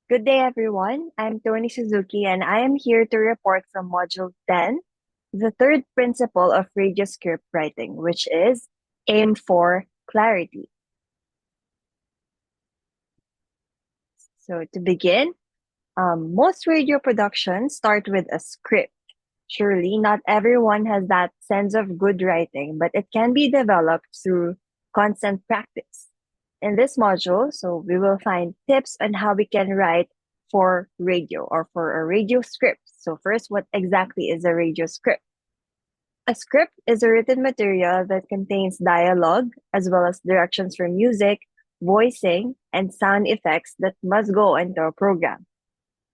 Good day, everyone. I'm Tony Suzuki, and I am here to report from Module 10, the third principle of radio script writing, which is aim for clarity. So, to begin, most radio productions start with a script. Surely, not everyone has that sense of good writing, but it can be developed through constant practice. In this module, so we will find tips on how we can write for radio or for a radio script. So first, what exactly is a radio script? A script is a written material that contains dialogue as well as directions for music, voicing, and sound effects that must go into a program.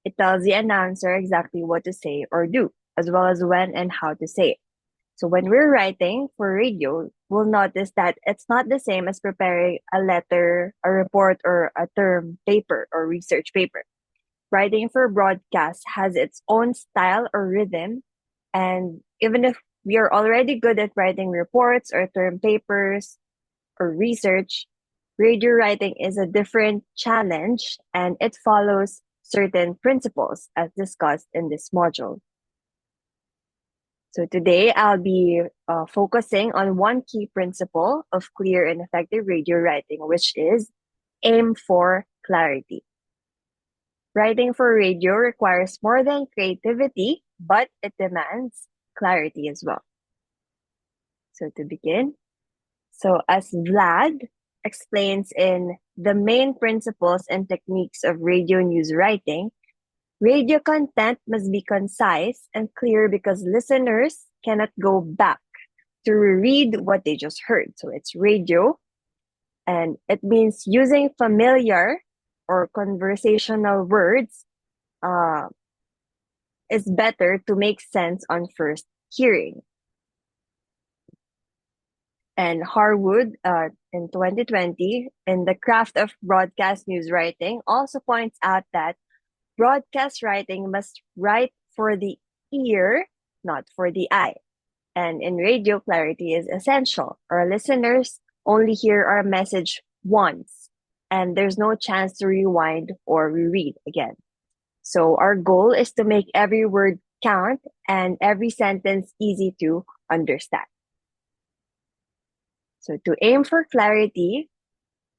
It tells the announcer exactly what to say or do, as well as when and how to say it. So when we're writing for radio, we'll notice that it's not the same as preparing a letter, a report, or a term paper or research paper. Writing for broadcast has its own style or rhythm. And even if we are already good at writing reports or term papers or research, radio writing is a different challenge and it follows certain principles as discussed in this module. So today I'll be focusing on one key principle of clear and effective radio writing, which is aim for clarity. Writing for radio requires more than creativity, but it demands clarity as well. So to begin, as Vlad explains in the main principles and techniques of radio news writing, radio content must be concise and clear because listeners cannot go back to reread what they just heard. So it's radio, and it means using familiar or conversational words is better to make sense on first hearing. And Harwood in 2020, in The Craft of Broadcast News Writing, also points out that broadcast writing must write for the ear, not for the eye. And in radio, clarity is essential. Our listeners only hear our message once, and there's no chance to rewind or reread again. So our goal is to make every word count and every sentence easy to understand. So to aim for clarity,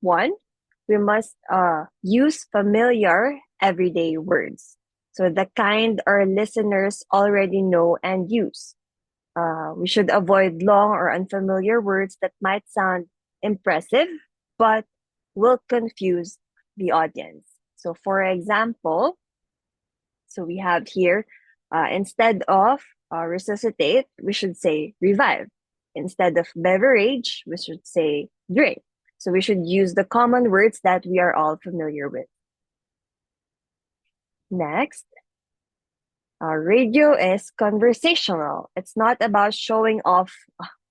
one, we must use familiar everyday words. So the kind our listeners already know and use. We should avoid long or unfamiliar words that might sound impressive, but will confuse the audience. So for example, so we have here, instead of resuscitate, we should say revive. Instead of beverage, we should say drink. So we should use the common words that we are all familiar with. Next, radio is conversational. It's not about showing off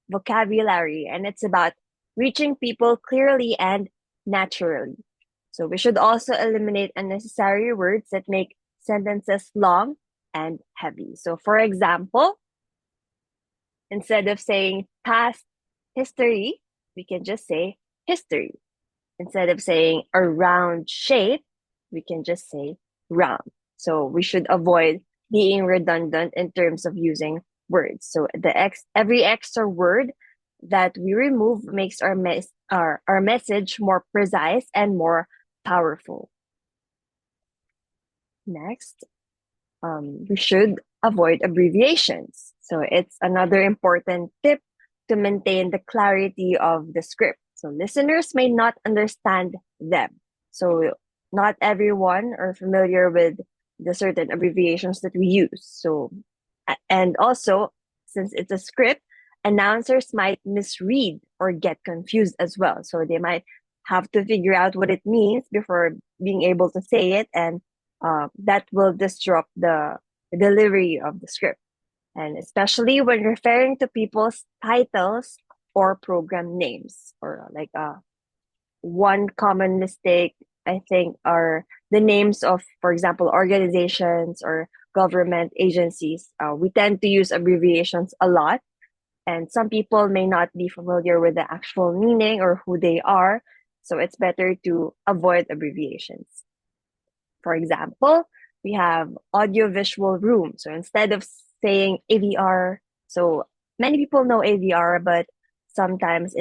vocabulary, and it's about reaching people clearly and naturally. So we should also eliminate unnecessary words that make sentences long and heavy. So for example, instead of saying past history, we can just say history. Instead of saying a round shape, we can just say round. So we should avoid being redundant in terms of using words. So every extra word that we remove makes our message more precise and more powerful. Next, we should avoid abbreviations. So it's another important tip to maintain the clarity of the script. So listeners may not understand them. So not everyone are familiar with the certain abbreviations that we use. So, and also, since it's a script, announcers might misread or get confused as well. So they might have to figure out what it means before being able to say it, and that will disrupt the delivery of the script. And especially when referring to people's titles or program names, or like one common mistake, I think, are the names of, for example, organizations or government agencies. We tend to use abbreviations a lot, and some people may not be familiar with the actual meaning or who they are. So it's better to avoid abbreviations. For example, we have audiovisual room. So instead of saying AVR, so many people know AVR, but sometimes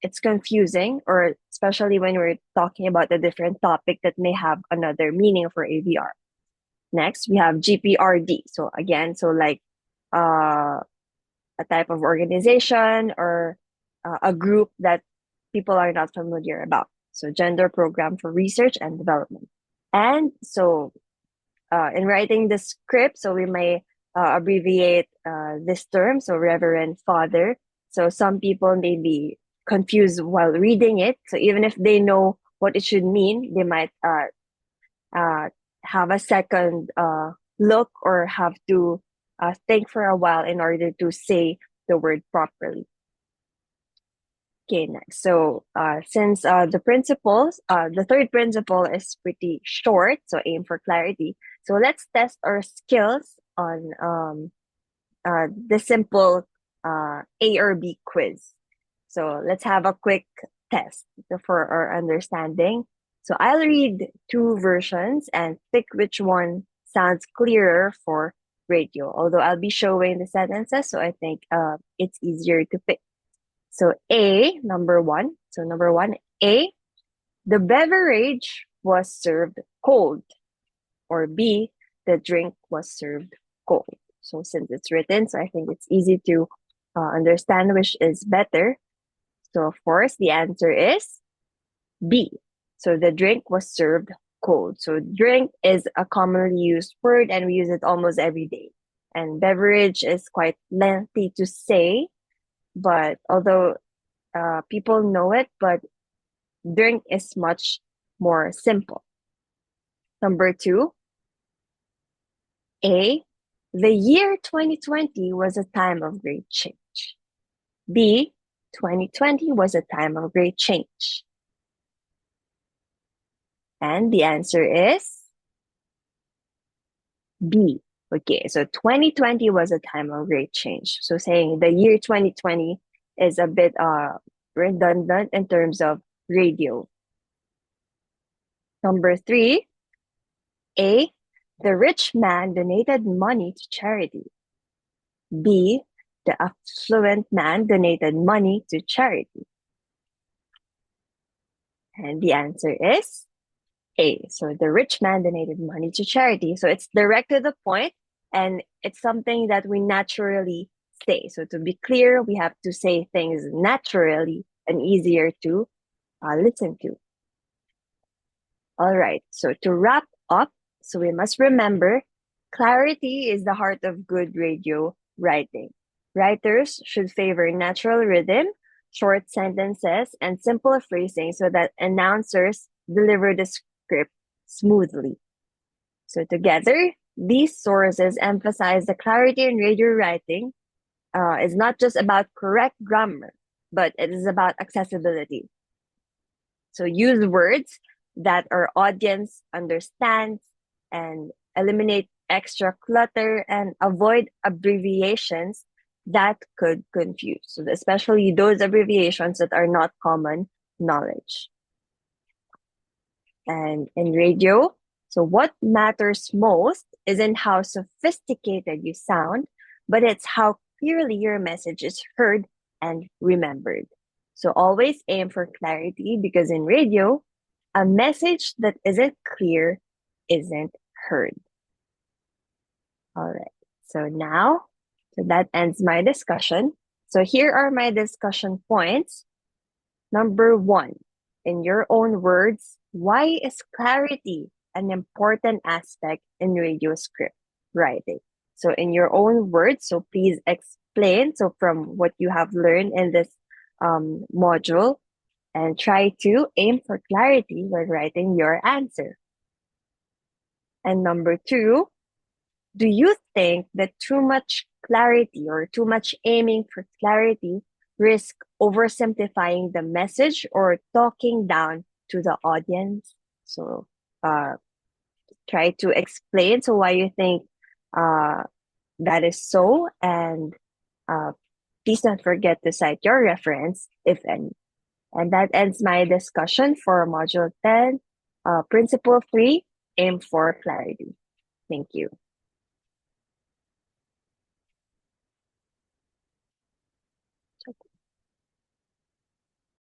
it's confusing, or especially when we're talking about a different topic that may have another meaning for AVR. Next, we have GPRD. So again, so like uh, a type of organization or a group that people are not familiar about. So gender program for research and development. And so in writing the script, so we may abbreviate this term, so Reverend Father. So some people may be confused while reading it. So even if they know what it should mean, they might uh, have a second look or have to think for a while in order to say the word properly. Okay, next. So since the third principle is pretty short, so aim for clarity. So let's test our skills on the simple A or B quiz. So let's have a quick test for our understanding. So I'll read two versions and pick which one sounds clearer for radio, although I'll be showing the sentences, so I think it's easier to pick. So number one. So number one, A, the beverage was served cold. Or B, the drink was served cold. So since it's written, so I think it's easy to understand which is better. So of course, the answer is B. So the drink was served cold. So drink is a commonly used word and we use it almost every day. And beverage is quite lengthy to say, but although people know it, but drink is much more simple. Number two, A, the year 2020 was a time of great change. B, 2020 was a time of great change. And the answer is B. Okay, so 2020 was a time of great change. So saying the year 2020 is a bit redundant in terms of radio. Number three, A, the rich man donated money to charity. B, the affluent man donated money to charity. And the answer is A. So the rich man donated money to charity. So it's direct to the point and it's something that we naturally say. So to be clear, we have to say things naturally and easier to listen to. All right. So to wrap up, so we must remember clarity is the heart of good radio writing. Writers should favor natural rhythm, short sentences, and simple phrasing so that announcers deliver the script smoothly. So together, these sources emphasize the clarity in radio writing is not just about correct grammar, but it is about accessibility. So use words that our audience understands and eliminate extra clutter and avoid abbreviations that could confuse. So especially those abbreviations that are not common knowledge. And in radio, so what matters most isn't how sophisticated you sound, but it's how clearly your message is heard and remembered. So always aim for clarity because in radio, a message that isn't clear isn't heard. All right. So that ends my discussion. So here are my discussion points. Number one, in your own words, why is clarity an important aspect in radio script writing? So in your own words, so please explain. So from what you have learned in this module, and try to aim for clarity when writing your answer. And number two, do you think that too much clarity or too much aiming for clarity risk oversimplifying the message or talking down to the audience? So try to explain so why you think that is so, and please don't forget to cite your reference, if any. And that ends my discussion for Module 10, Principle 3, aim for clarity. Thank you.